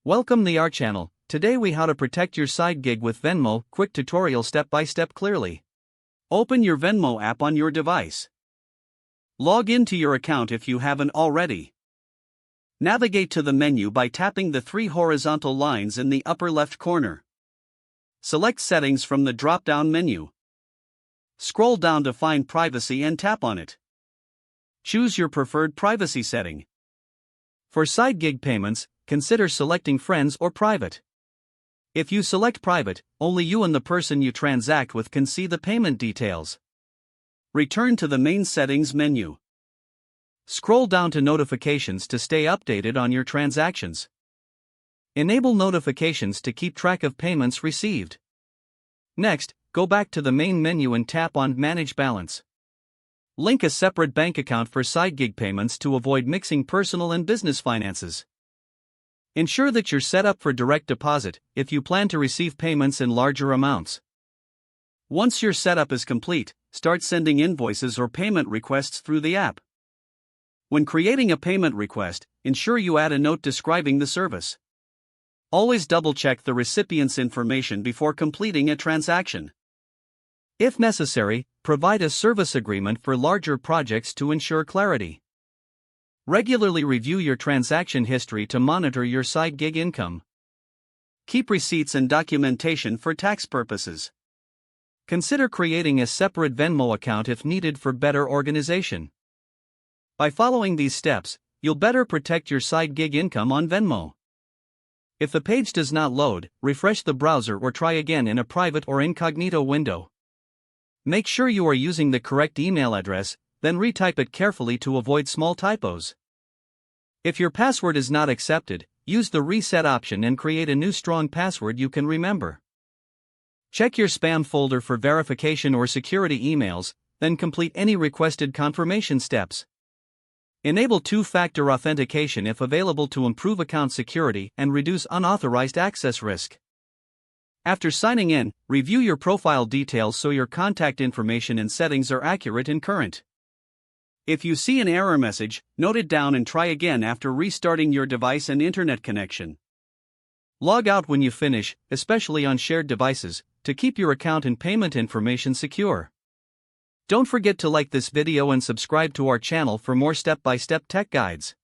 Welcome to our channel. Today we how to protect your side gig with Venmo, quick tutorial step by step clearly. Open your Venmo app on your device. Log into your account if you haven't already. Navigate to the menu by tapping the three horizontal lines in the upper left corner. Select Settings from the drop-down menu. Scroll down to find Privacy and tap on it. Choose your preferred privacy setting. For side gig payments, consider selecting Friends or Private. If you select Private, only you and the person you transact with can see the payment details. Return to the main Settings menu. Scroll down to Notifications to stay updated on your transactions. Enable notifications to keep track of payments received. Next, go back to the main menu and tap on Manage Balance. Link a separate bank account for side gig payments to avoid mixing personal and business finances. Ensure that you're set up for direct deposit if you plan to receive payments in larger amounts. Once your setup is complete, start sending invoices or payment requests through the app. When creating a payment request, ensure you add a note describing the service. Always double-check the recipient's information before completing a transaction. If necessary, provide a service agreement for larger projects to ensure clarity. Regularly review your transaction history to monitor your side gig income. Keep receipts and documentation for tax purposes. Consider creating a separate Venmo account if needed for better organization. By following these steps, you'll better protect your side gig income on Venmo. If the page does not load, refresh the browser or try again in a private or incognito window. Make sure you are using the correct email address, then retype it carefully to avoid small typos. If your password is not accepted, use the reset option and create a new strong password you can remember. Check your spam folder for verification or security emails, then complete any requested confirmation steps. Enable two-factor authentication if available to improve account security and reduce unauthorized access risk. After signing in, review your profile details so your contact information and settings are accurate and current. If you see an error message, note it down and try again after restarting your device and internet connection. Log out when you finish, especially on shared devices, to keep your account and payment information secure. Don't forget to like this video and subscribe to our channel for more step-by-step tech guides.